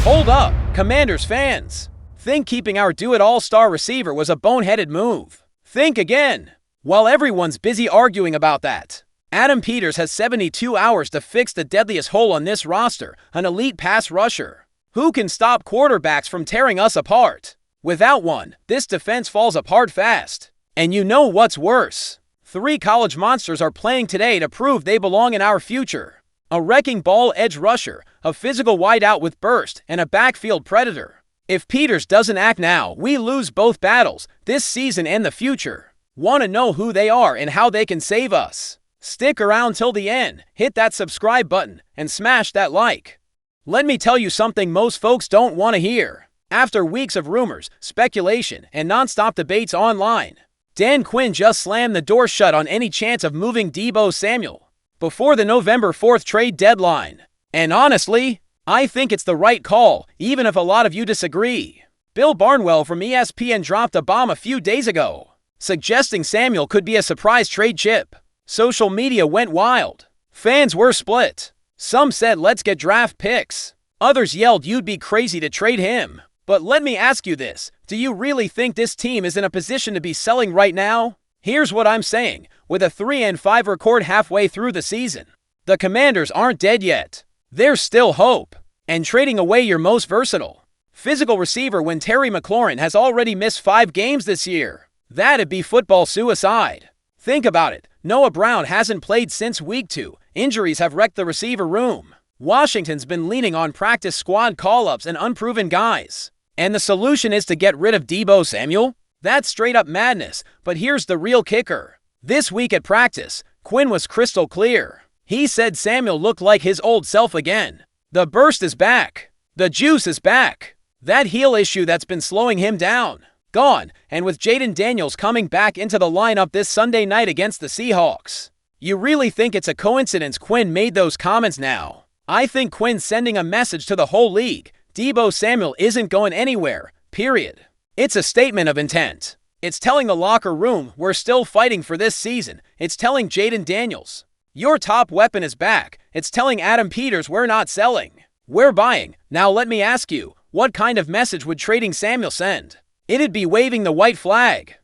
Hold up, Commanders fans. Think keeping our do-it-all-star receiver was a boneheaded move. Think again. While everyone's busy arguing about that, Adam Peters has 72 hours to fix the deadliest hole on this roster, an elite pass rusher. Who can stop quarterbacks from tearing us apart? Without one, this defense falls apart fast. And you know what's worse? 3 college monsters are playing today to prove they belong in our future. A wrecking ball edge rusher, a physical wideout with burst, and a backfield predator. If Peters doesn't act now, we lose both battles, this season and the future. Want to know who they are and how they can save us? Stick around till the end, hit that subscribe button, and smash that like. Let me tell you something most folks don't want to hear. After weeks of rumors, speculation, and non-stop debates online, Dan Quinn just slammed the door shut on any chance of moving Deebo Samuel before the November 4th trade deadline. And honestly, I think it's the right call, even if a lot of you disagree. Bill Barnwell from ESPN dropped a bomb a few days ago, suggesting Samuel could be a surprise trade chip. Social media went wild. Fans were split. Some said let's get draft picks. Others yelled you'd be crazy to trade him. But let me ask you this, do you really think this team is in a position to be selling right now? Here's what I'm saying, with a 3-5 record halfway through the season, the Commanders aren't dead yet. There's still hope. And trading away your most versatile, physical receiver when Terry McLaurin has already missed 5 games this year, that'd be football suicide. Think about it, Noah Brown hasn't played since week 2, injuries have wrecked the receiver room. Washington's been leaning on practice squad call-ups and unproven guys. And the solution is to get rid of Deebo Samuel? That's straight up madness, but here's the real kicker. This week at practice, Quinn was crystal clear. He said Samuel looked like his old self again. The burst is back. The juice is back. That heel issue that's been slowing him down, gone, and with Jaden Daniels coming back into the lineup this Sunday night against the Seahawks. You really think it's a coincidence Quinn made those comments now? I think Quinn's sending a message to the whole league. Deebo Samuel isn't going anywhere, period. It's a statement of intent. It's telling the locker room we're still fighting for this season. It's telling Jaden Daniels, your top weapon is back. It's telling Adam Peters we're not selling. We're buying. Now let me ask you, what kind of message would trading Samuel send? It'd be waving the white flag.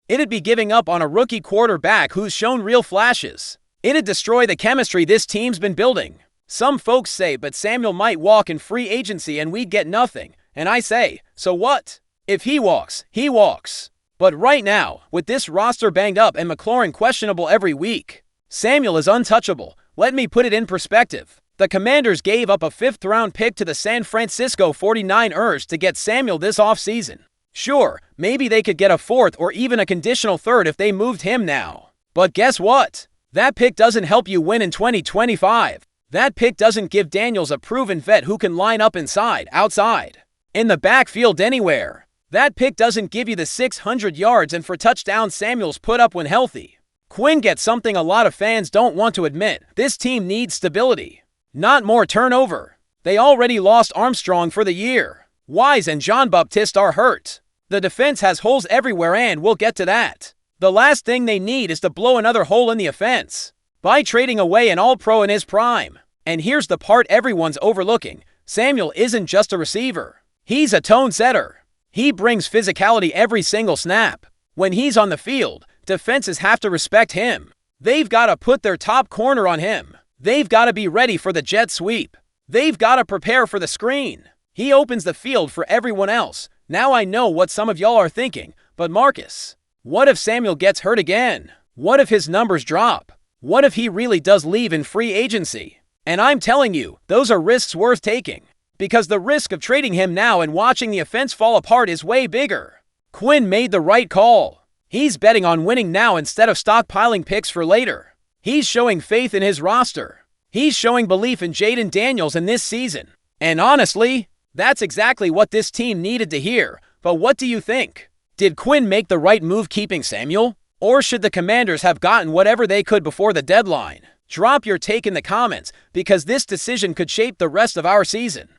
It'd be giving up on a rookie quarterback who's shown real flashes. It'd destroy the chemistry this team's been building. Some folks say, but Samuel might walk in free agency and we'd get nothing. And I say, so what? If he walks, he walks. But right now, with this roster banged up and McLaurin questionable every week, Samuel is untouchable. Let me put it in perspective. The Commanders gave up a 5th-round pick to the San Francisco 49ers to get Samuel this offseason. Sure, maybe they could get a 4th or even a conditional 3rd if they moved him now. But guess what? That pick doesn't help you win in 2025. That pick doesn't give Daniels a proven vet who can line up inside, outside, in the backfield anywhere. That pick doesn't give you the 600 yards and 4 touchdowns Samuel's put up when healthy. Quinn gets something a lot of fans don't want to admit. This team needs stability, not more turnover. They already lost Armstrong for the year. Wise and Jean-Baptiste are hurt. The defense has holes everywhere and we'll get to that. The last thing they need is to blow another hole in the offense by trading away an all-pro in his prime. And here's the part everyone's overlooking. Samuel isn't just a receiver. He's a tone setter. He brings physicality every single snap. When he's on the field, defenses have to respect him. They've got to put their top corner on him. They've got to be ready for the jet sweep. They've got to prepare for the screen. He opens the field for everyone else. Now I know what some of y'all are thinking, but Marcus, what if Samuel gets hurt again? What if his numbers drop? What if he really does leave in free agency? And I'm telling you, those are risks worth taking. Because the risk of trading him now and watching the offense fall apart is way bigger. Quinn made the right call. He's betting on winning now instead of stockpiling picks for later. He's showing faith in his roster. He's showing belief in Jaden Daniels in this season. And honestly, that's exactly what this team needed to hear. But what do you think? Did Quinn make the right move keeping Samuel? Or should the Commanders have gotten whatever they could before the deadline? Drop your take in the comments, because this decision could shape the rest of our season.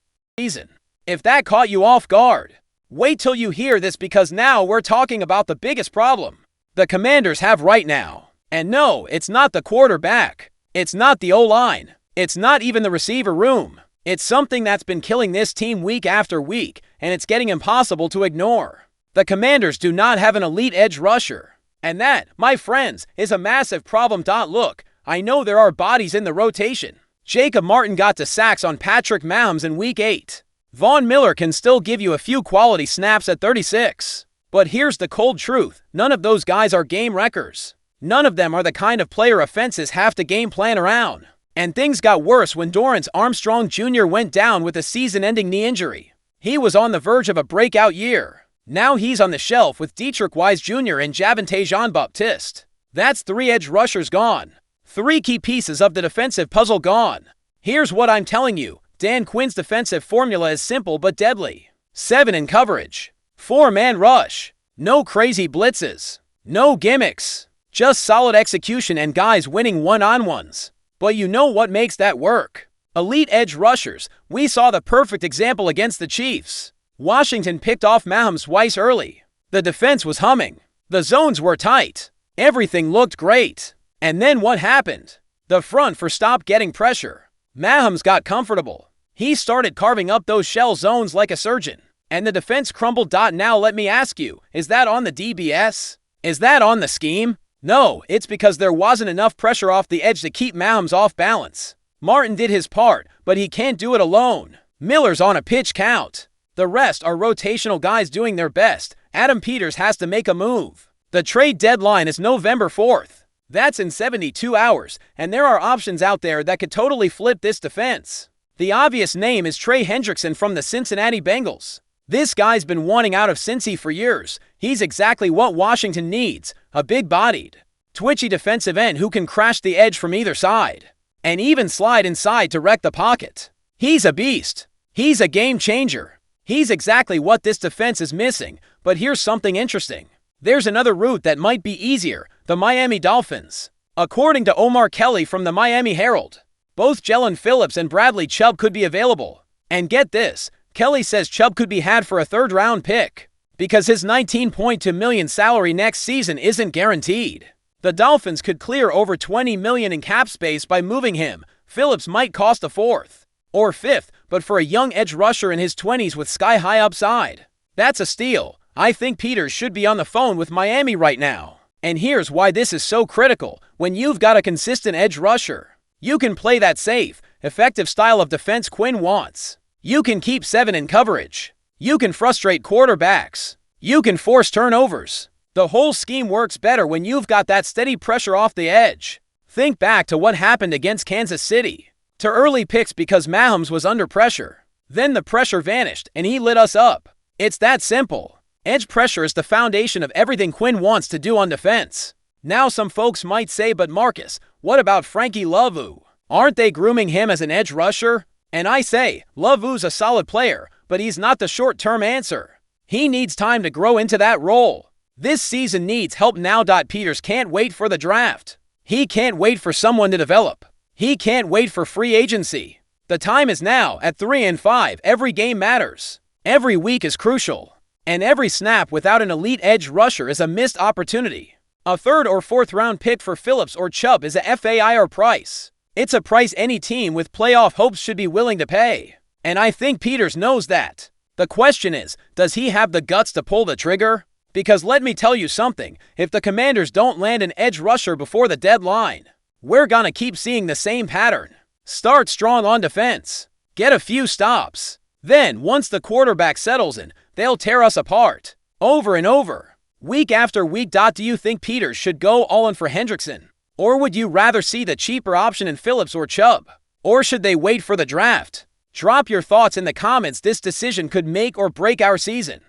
If that caught you off guard, wait till you hear this, because now we're talking about the biggest problem the Commanders have right now. And no, it's not the quarterback. It's not the O-line. It's not even the receiver room. It's something that's been killing this team week after week, and it's getting impossible to ignore. The Commanders do not have an elite edge rusher. And that, my friends, is a massive problem. Look, I know there are bodies in the rotation. Jacob Martin got to sacks on Patrick Mahomes in Week 8. Von Miller can still give you a few quality snaps at 36. But here's the cold truth. None of those guys are game wreckers. None of them are the kind of player offenses have to game plan around. And things got worse when Dorrance Armstrong Jr. went down with a season-ending knee injury. He was on the verge of a breakout year. Now he's on the shelf with Dietrich Wise Jr. and Javonte Jean-Baptiste. That's 3 edge rushers gone. 3 key pieces of the defensive puzzle gone. Here's what I'm telling you. Dan Quinn's defensive formula is simple but deadly. 7 in coverage. 4-man rush. No crazy blitzes. No gimmicks. Just solid execution and guys winning one-on-ones. But you know what makes that work? Elite edge rushers. We saw the perfect example against the Chiefs. Washington picked off Mahomes twice early. The defense was humming. The zones were tight. Everything looked great. And then what happened? The front stopped getting pressure. Mahomes got comfortable. He started carving up those shell zones like a surgeon. And the defense crumbled. Now let me ask you, is that on the DBS? Is that on the scheme? No, it's because there wasn't enough pressure off the edge to keep Mahomes off balance. Martin did his part, but he can't do it alone. Miller's on a pitch count. The rest are rotational guys doing their best. Adam Peters has to make a move. The trade deadline is November 4th. That's in 72 hours, and there are options out there that could totally flip this defense. The obvious name is Trey Hendrickson from the Cincinnati Bengals. This guy's been wanting out of Cincy for years. He's exactly what Washington needs, a big-bodied, twitchy defensive end who can crash the edge from either side, and even slide inside to wreck the pocket. He's a beast. He's a game changer. He's exactly what this defense is missing, but here's something interesting. There's another route that might be easier, the Miami Dolphins. According to Omar Kelly from the Miami Herald, both Jalen Phillips and Bradley Chubb could be available. And get this, Kelly says Chubb could be had for a 3rd-round pick, because his $19.2 million salary next season isn't guaranteed. The Dolphins could clear over $20 million in cap space by moving him. Phillips might cost a 4th or 5th, but for a young edge rusher in his 20s with sky-high upside, that's a steal. I think Peters should be on the phone with Miami right now. And here's why this is so critical. When you've got a consistent edge rusher, you can play that safe, effective style of defense Quinn wants. You can keep 7 in coverage. You can frustrate quarterbacks. You can force turnovers. The whole scheme works better when you've got that steady pressure off the edge. Think back to what happened against Kansas City. To early picks because Mahomes was under pressure. Then the pressure vanished and he lit us up. It's that simple. Edge pressure is the foundation of everything Quinn wants to do on defense. Now some folks might say, but Marcus, what about Frankie Louvu? Aren't they grooming him as an edge rusher? And I say, Louvu's a solid player, but he's not the short-term answer. He needs time to grow into that role. This season needs help now. Peters can't wait for the draft. He can't wait for someone to develop. He can't wait for free agency. The time is now. At 3-5, every game matters. Every week is crucial. And every snap without an elite edge rusher is a missed opportunity. A 3rd or 4th round pick for Phillips or Chubb is a FAIR price. It's a price any team with playoff hopes should be willing to pay. And I think Peters knows that. The question is, does he have the guts to pull the trigger? Because let me tell you something, if the Commanders don't land an edge rusher before the deadline, we're gonna keep seeing the same pattern. Start strong on defense. Get a few stops. Then, once the quarterback settles in, they'll tear us apart. Over and over. Week after week. Do you think Peters should go all in for Hendrickson? Or would you rather see the cheaper option in Phillips or Chubb? Or should they wait for the draft? Drop your thoughts in the comments. This decision could make or break our season.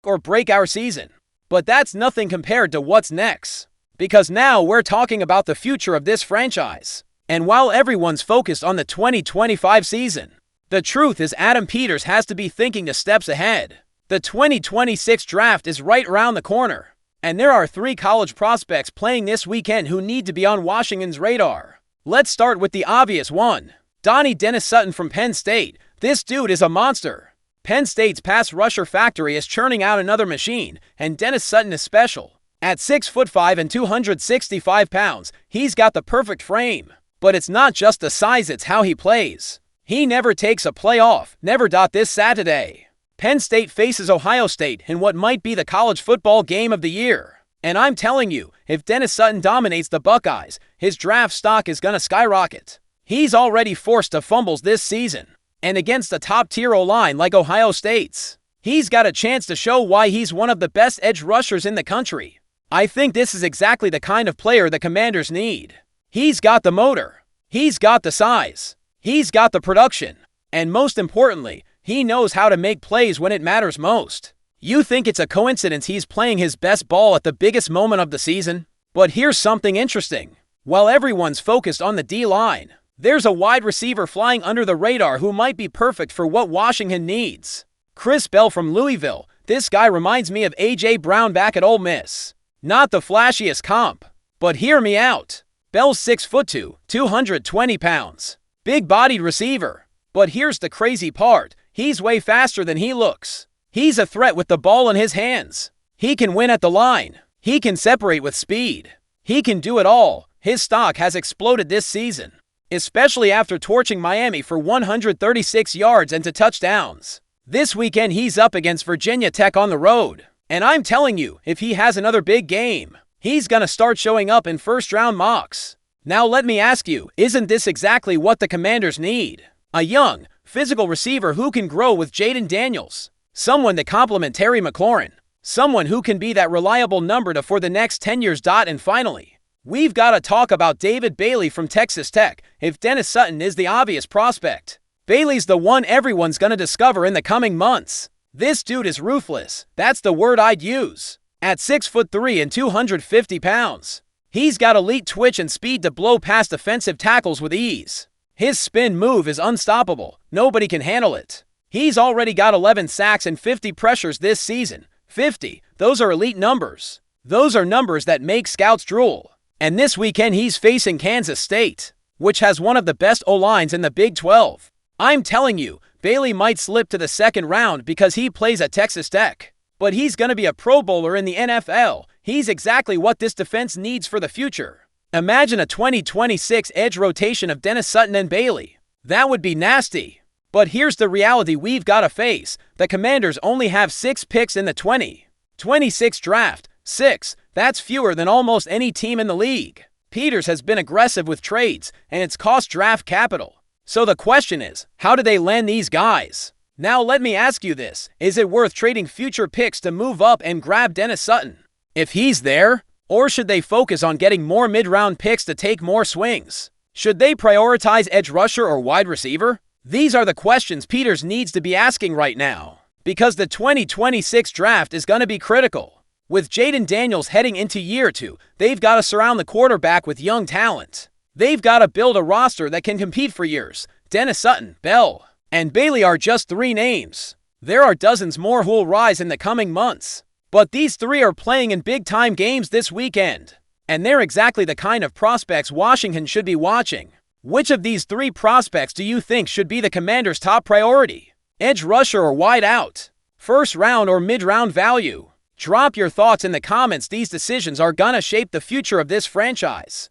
But that's nothing compared to what's next. Because now we're talking about the future of this franchise. And while everyone's focused on the 2025 season, the truth is Adam Peters has to be thinking 2 steps ahead. The 2026 draft is right around the corner. And there are 3 college prospects playing this weekend who need to be on Washington's radar. Let's start with the obvious one. Donnie Dennis Sutton from Penn State. This dude is a monster. Penn State's pass rusher factory is churning out another machine, and Dennis Sutton is special. At 6'5" and 265 pounds, he's got the perfect frame. But it's not just the size, it's how he plays. He never takes a play off, never. This Saturday, Penn State faces Ohio State in what might be the college football game of the year. And I'm telling you, if Dennis Sutton dominates the Buckeyes, his draft stock is gonna skyrocket. He's already forced to fumbles this season. And against a top-tier O-line like Ohio State's, he's got a chance to show why he's one of the best edge rushers in the country. I think this is exactly the kind of player the Commanders need. He's got the motor. He's got the size. He's got the production. And most importantly, he knows how to make plays when it matters most. You think it's a coincidence he's playing his best ball at the biggest moment of the season? But here's something interesting. While everyone's focused on the D-line, there's a wide receiver flying under the radar who might be perfect for what Washington needs. Chris Bell from Louisville. This guy reminds me of A.J. Brown back at Ole Miss. Not the flashiest comp, but hear me out. Bell's 6'2", 220 pounds. Big-bodied receiver. But here's the crazy part. He's way faster than he looks. He's a threat with the ball in his hands. He can win at the line. He can separate with speed. He can do it all. His stock has exploded this season, especially after torching Miami for 136 yards and 2 touchdowns. This weekend he's up against Virginia Tech on the road. And I'm telling you, if he has another big game, he's gonna start showing up in first-round mocks. Now let me ask you, isn't this exactly what the Commanders need? A young, physical receiver who can grow with Jaden Daniels. Someone to complement Terry McLaurin. Someone who can be that reliable number 2 for the next 10 years. And finally, we've got to talk about David Bailey from Texas Tech. If Dennis Sutton is the obvious prospect, Bailey's the one everyone's going to discover in the coming months. This dude is ruthless. That's the word I'd use. At 6'3" and 250 pounds, he's got elite twitch and speed to blow past defensive tackles with ease. His spin move is unstoppable. Nobody can handle it. He's already got 11 sacks and 50 pressures this season. 50. Those are elite numbers. Those are numbers that make scouts drool. And this weekend he's facing Kansas State, which has one of the best O-lines in the Big 12. I'm telling you, Bailey might slip to the second round because he plays at Texas Tech. But he's going to be a Pro Bowler in the NFL. He's exactly what this defense needs for the future. Imagine a 2026 edge rotation of Dennis Sutton and Bailey. That would be nasty. But here's the reality we've got to face. The Commanders only have 6 picks in the 2026 draft. 6. That's fewer than almost any team in the league. Peters has been aggressive with trades, and it's cost draft capital. So the question is, how do they land these guys? Now let me ask you this. Is it worth trading future picks to move up and grab Dennis Sutton, if he's there? Or should they focus on getting more mid-round picks to take more swings? Should they prioritize edge rusher or wide receiver? These are the questions Peters needs to be asking right now, because the 2026 draft is going to be critical. With Jaden Daniels heading into year 2, they've got to surround the quarterback with young talent. They've got to build a roster that can compete for years. Dennis Sutton, Bell, and Bailey are just 3 names. There are dozens more who'll rise in the coming months. But these 3 are playing in big-time games this weekend. And they're exactly the kind of prospects Washington should be watching. Which of these 3 prospects do you think should be the Commanders' top priority? Edge rusher or wide out? First round or mid-round value? Drop your thoughts in the comments. These decisions are gonna shape the future of this franchise.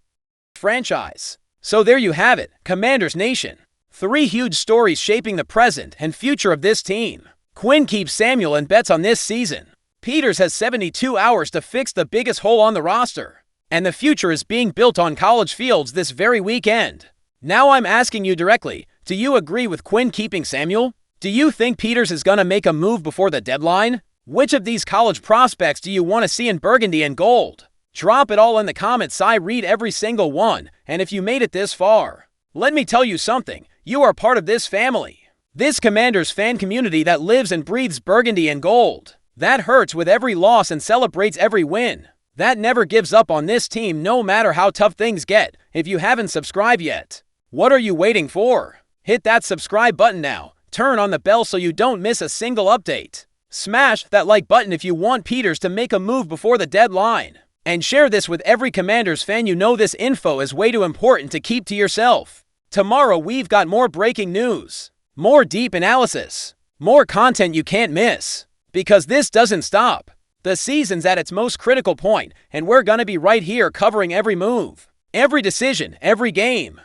So there you have it, Commanders Nation. 3 huge stories shaping the present and future of this team. Quinn keeps Samuel and bets on this season. Peters has 72 hours to fix the biggest hole on the roster. And the future is being built on college fields this very weekend. Now I'm asking you directly, do you agree with Quinn keeping Samuel? Do you think Peters is going to make a move before the deadline? Which of these college prospects do you want to see in Burgundy and Gold? Drop it all in the comments. I read every single one, and if you made it this far, let me tell you something. You are part of this family. This Commanders fan community that lives and breathes Burgundy and Gold. That hurts with every loss and celebrates every win. That never gives up on this team no matter how tough things get. If you haven't subscribed yet, what are you waiting for? Hit that subscribe button now. Turn on the bell so you don't miss a single update. Smash that like button if you want Peters to make a move before the deadline. And share this with every Commanders fan you know. This info is way too important to keep to yourself. Tomorrow we've got more breaking news, more deep analysis, more content you can't miss. Because this doesn't stop. The season's at its most critical point, and we're gonna be right here covering every move, every decision, every game.